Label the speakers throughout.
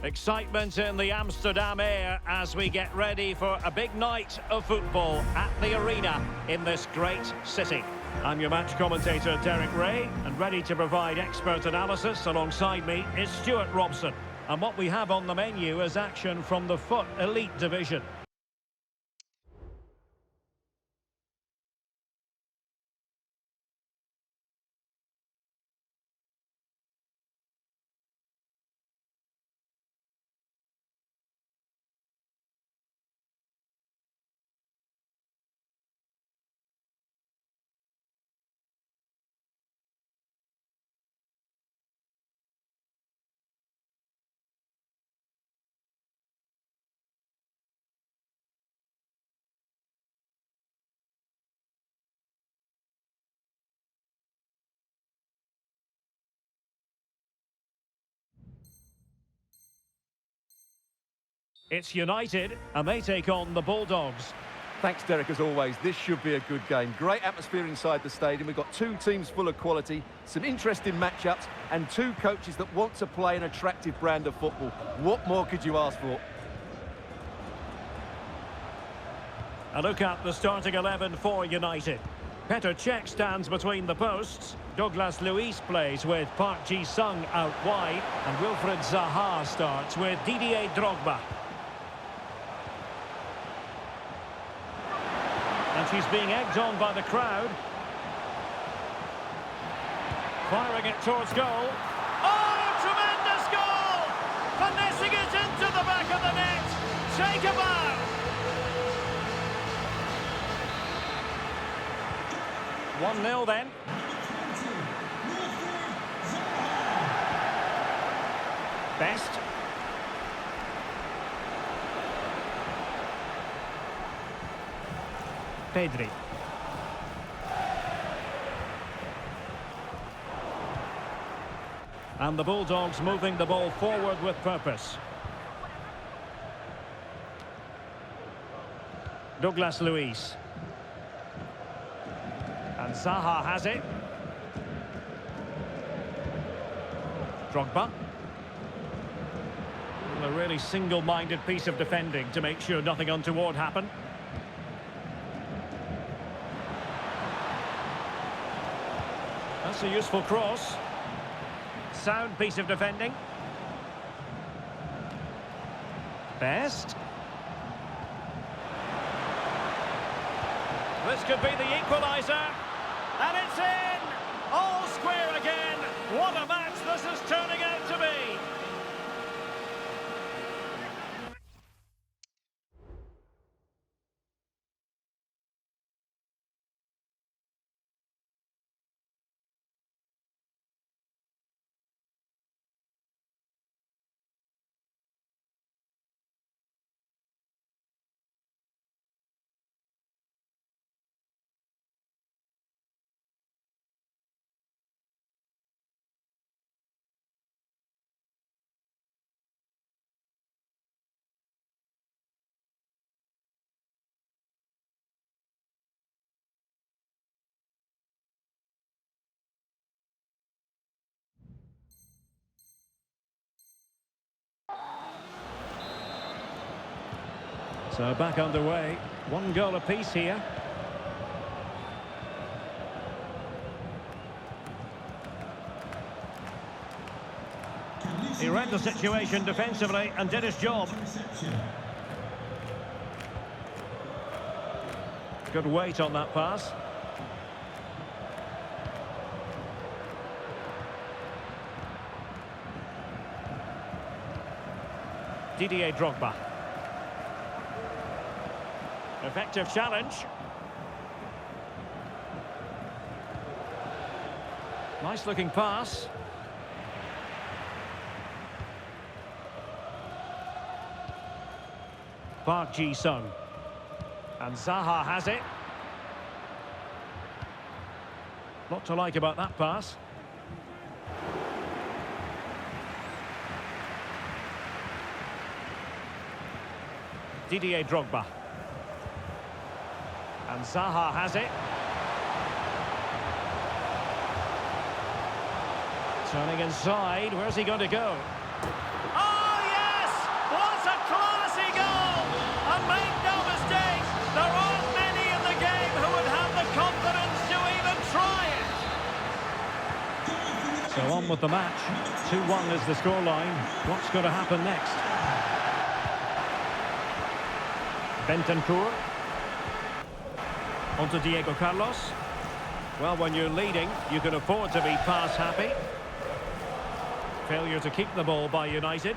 Speaker 1: Excitement in the Amsterdam air as we get ready for a big night of football at the arena in this great city. I'm your match commentator, Derek Ray, and ready to provide expert analysis alongside me is Stuart Robson. And what we have on the menu is action from the Foot Elite Division. It's United, and they take on the Bulldogs.
Speaker 2: Thanks, Derek, as always. This should be a good game. Great atmosphere inside the stadium. We've got two teams full of quality, some interesting matchups, and two coaches that want to play an attractive brand of football. What more could you ask for?
Speaker 1: A look at the starting 11 for United. Petr Cech stands between the posts. Douglas Luiz plays with Park Ji-sung out wide. And Wilfried Zaha starts with Didier Drogba. And she's being egged on by the crowd. Firing it towards goal. Oh, tremendous goal! Finessing it into the back of the net. Take a bow. 1-0 then. Best. Pedri. And the Bulldogs moving the ball forward with purpose. Douglas Luiz. And Zaha has it. Drogba. A really single-minded piece of defending to make sure nothing untoward happened. That's a useful cross. Sound piece of defending. Best. This could be the equaliser. And it's in! All square again. What a match this is turning out to be. So back underway. One goal apiece here. He read the situation defensively and did his job. Good weight on that pass. Didier Drogba. Effective challenge. Nice looking pass. Park Ji-sung. And Zaha has it. Lot to like about that pass. Didier Drogba. And Zaha has it. Turning inside, where's he going to go? Oh, yes! on with the match. 2-1 is the scoreline. What's going to happen next? Bentancur. On to Diego Carlos. Well, when you're leading, you can afford to be pass happy. Failure to keep the ball by United.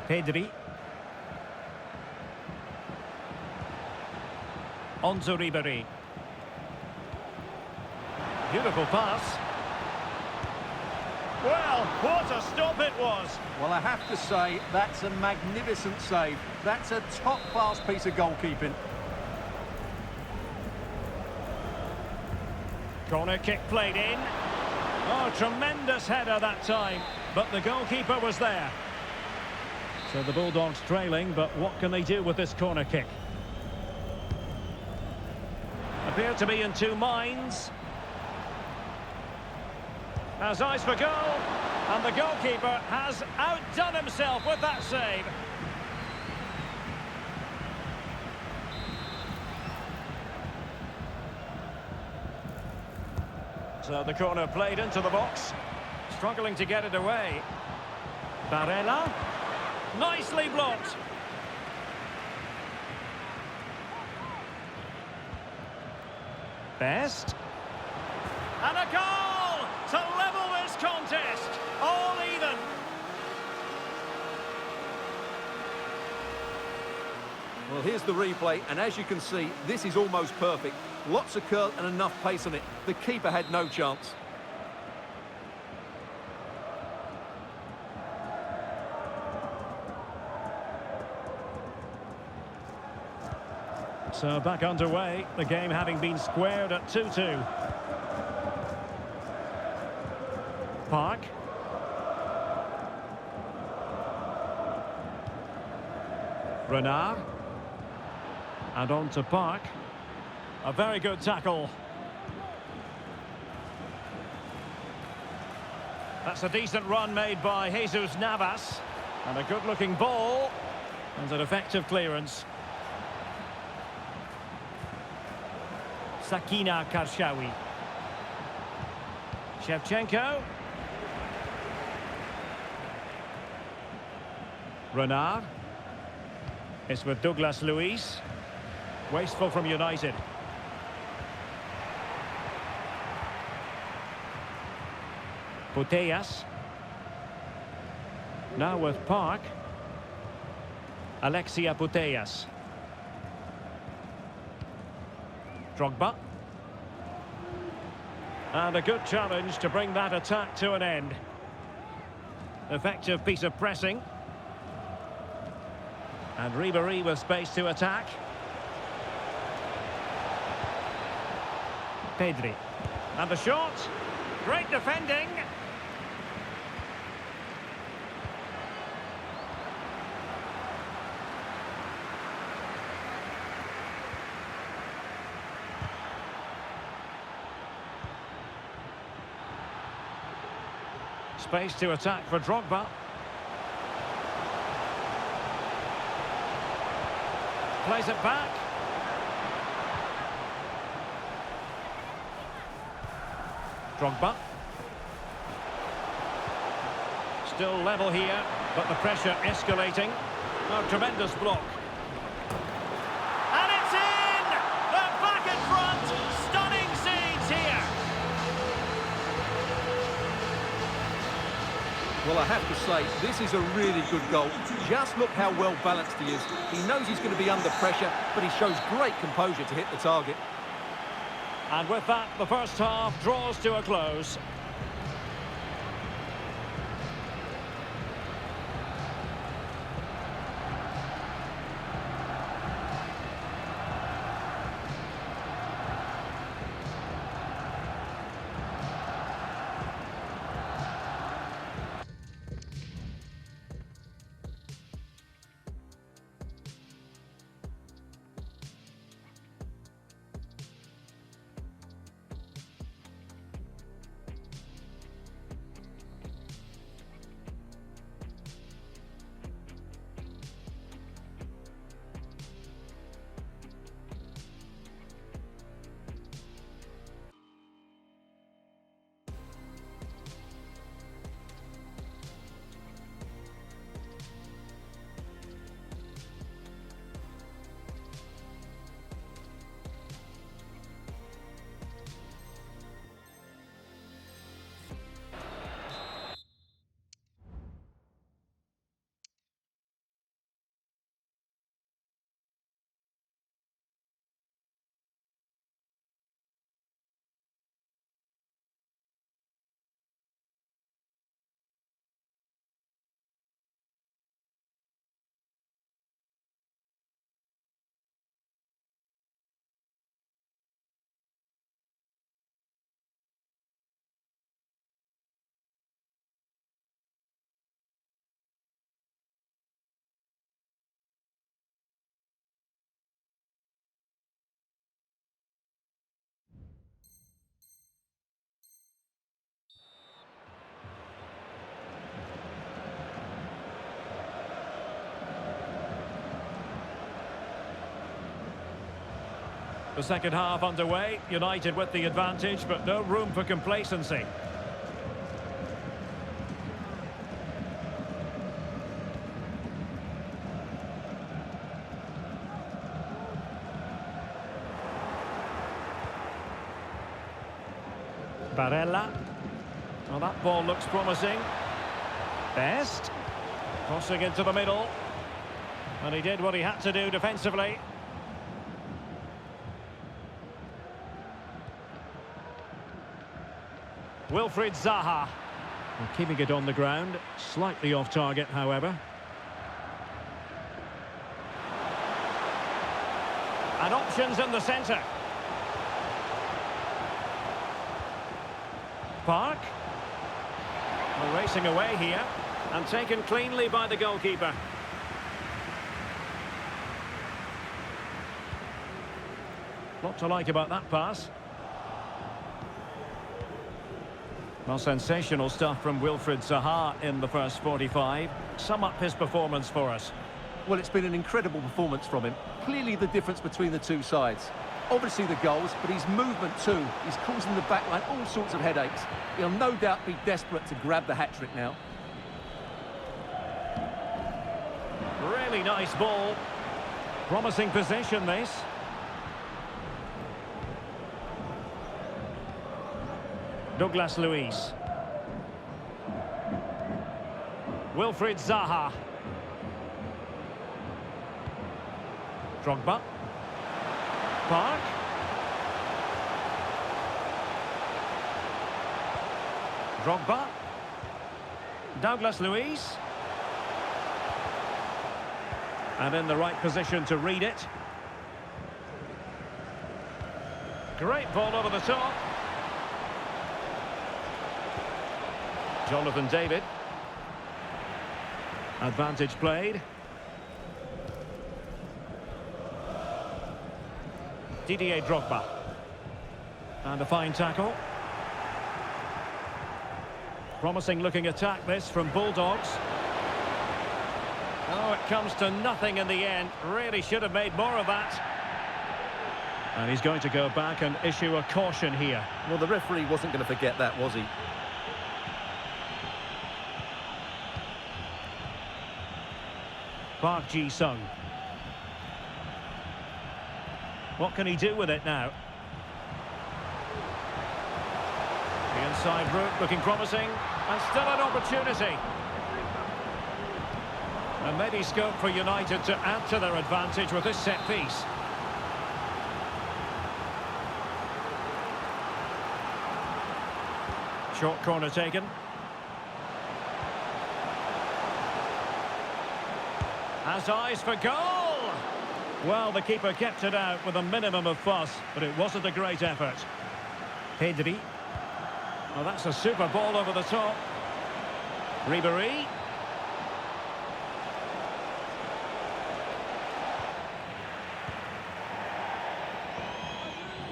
Speaker 1: Pedri. On to Ribéry. Beautiful pass. Well, what a stop it was.
Speaker 2: Well, I have to say, that's a magnificent save. That's a top-class piece of goalkeeping.
Speaker 1: Corner kick played in. Oh, tremendous header that time. But the goalkeeper was there. So the Bulldogs trailing, but what can they do with this corner kick? Appear to be in two minds. Has eyes for goal, and the goalkeeper has outdone himself with that save. So the corner played into the box, struggling to get it away. Barella, nicely blocked. Best. And a goal to level this contest. All even.
Speaker 2: Well, here's the replay, and as you can see, this is almost perfect. Lots of curl and enough pace on it. The keeper had no chance.
Speaker 1: So back underway, the game having been squared at 2-2. Park. Renard. And on to Park. A very good tackle. That's a decent run made by Jesus Navas. And a good-looking ball. And an effective clearance. Sakina Karshawi. Shevchenko. Renard. It's with Douglas Luiz. Wasteful from United. Putellas. Now with Park. Alexia Putellas. Drogba. And a good challenge to bring that attack to an end. Effective piece of pressing. And Ribéry with space to attack. Pedri. And the shot. Great defending. Space to attack for Drogba. Plays it back. Drogba. Still level here, but the pressure escalating. Oh, tremendous block. And it's in! They're back in front! Stunning scenes here!
Speaker 2: Well, I have to say, this is a really good goal. Just look how well balanced he is. He knows he's going to be under pressure, but he shows great composure to hit the target.
Speaker 1: And with that, the first half draws to a close. The second half underway. United with the advantage, but no room for complacency. Barella. Well, that ball looks promising. Best. Crossing into the middle. And he did what he had to do defensively. Wilfried Zaha. Well, keeping it on the ground. Slightly off target, however. And options in the centre. Park. Well, racing away here. And taken cleanly by the goalkeeper. Lot to like about that pass. Well, sensational stuff from Wilfried Zaha in the first 45. Sum up his performance for us.
Speaker 2: Well, it's been an incredible performance from him. Clearly the difference between the two sides. Obviously the goals, but his movement too. He's causing the backline all sorts of headaches. He'll no doubt be desperate to grab the hat-trick now.
Speaker 1: Really nice ball. Promising possession, this. Douglas Luiz. Wilfried Zaha. Drogba. Park. Drogba. Douglas Luiz. And in the right position to read it. Great ball over the top. Jonathan David. Advantage played. Didier Drogba. And a fine tackle. Promising looking attack this from Bulldogs. Oh, it comes to nothing in the end. Really should have made more of that. And he's going to go back and issue a caution here.
Speaker 2: Well, the referee wasn't going to forget that, was he?
Speaker 1: Park Ji-sung. What can he do with it now? The inside route looking promising. And still an opportunity. And maybe scope for United to add to their advantage with this set piece. Short corner taken. Has eyes for goal! Well, the keeper kept it out with a minimum of fuss, but it wasn't a great effort. Pedri. Well, that's a super ball over the top. Ribéry.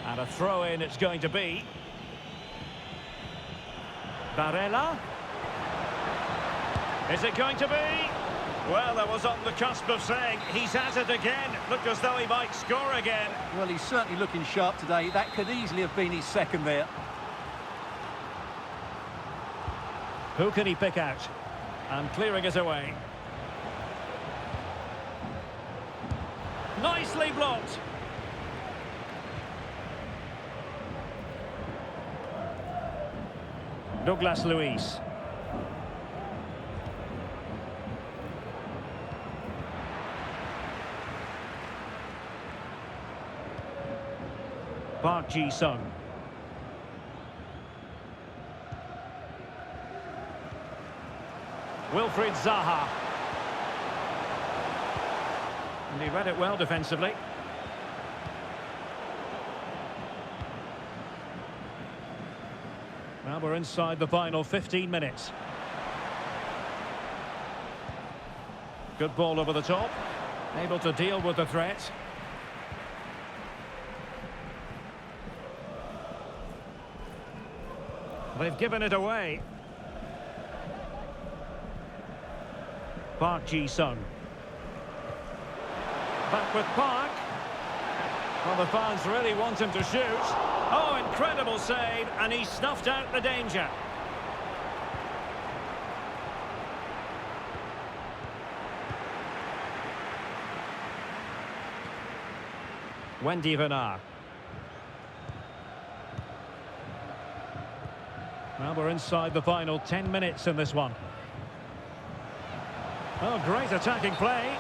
Speaker 1: And a throw-in it's going to be. Barella. Is it going to be? Well, that was on the cusp of saying he's at it again. Looked as though he might score again.
Speaker 2: Well, he's certainly looking sharp today. That could easily have been his second there.
Speaker 1: Who can he pick out? And clearing it away. Nicely blocked. Douglas Luiz. Park Ji-sung. Wilfried Zaha. And he read it well defensively. Well, we're inside the final 15 minutes. Good ball over the top. Able to deal with the threat. They've given it away. Park Ji-sung. Back with Park. Well, the fans really want him to shoot. Oh, incredible save, and he snuffed out the danger. Wendy Renard. Well, we're inside the final 10 minutes in this one. Oh, great attacking play.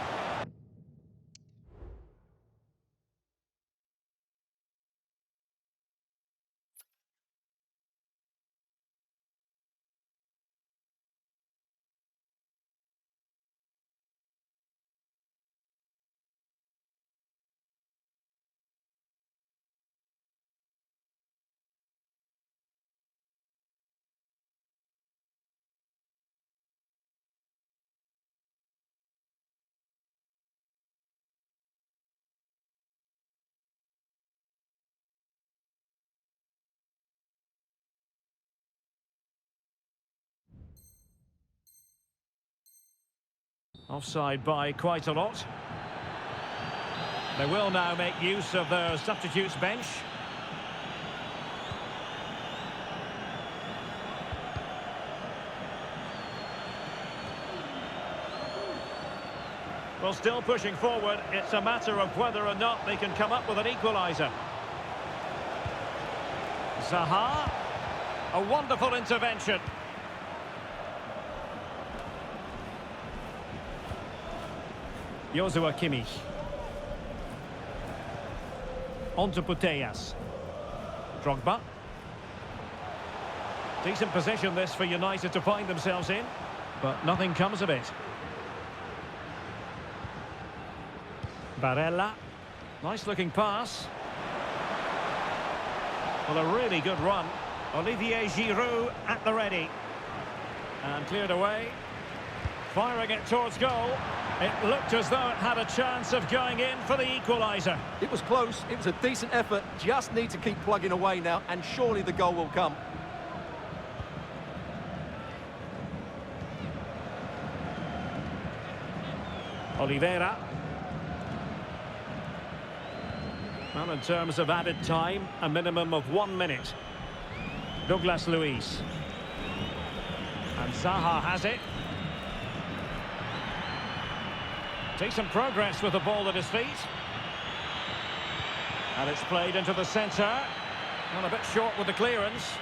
Speaker 1: Offside by quite a lot. They will now make use of their substitutes bench. Well, still pushing forward. It's a matter of whether or not they can come up with an equaliser. Zaha. A wonderful intervention. Joshua Kimmich. On to Putellas. Drogba. Decent position this for United to find themselves in, but nothing comes of it. Barella. Nice looking pass. Well, a really good run. Olivier Giroud at the ready. And cleared away. Firing it towards goal. It looked as though it had a chance of going in for the equaliser.
Speaker 2: It was close, it was a decent effort, just need to keep plugging away now, and surely the goal will come.
Speaker 1: Oliveira. Well, in terms of added time, a minimum of 1 minute. Douglas Luiz. And Zaha has it. Decent progress with the ball at his feet. And it's played into the centre. Well, a bit short with the clearance.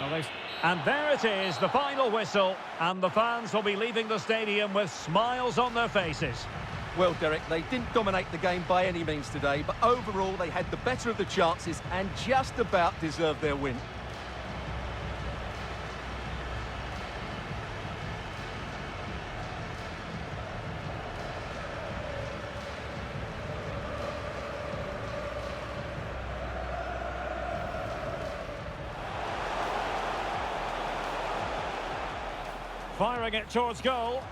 Speaker 1: Well, and there it is, the final whistle. And the fans will be leaving the stadium with smiles on their faces.
Speaker 2: Well, Derek, they didn't dominate the game by any means today, but overall they had the better of the chances and just about deserved their win.
Speaker 1: Firing it towards goal.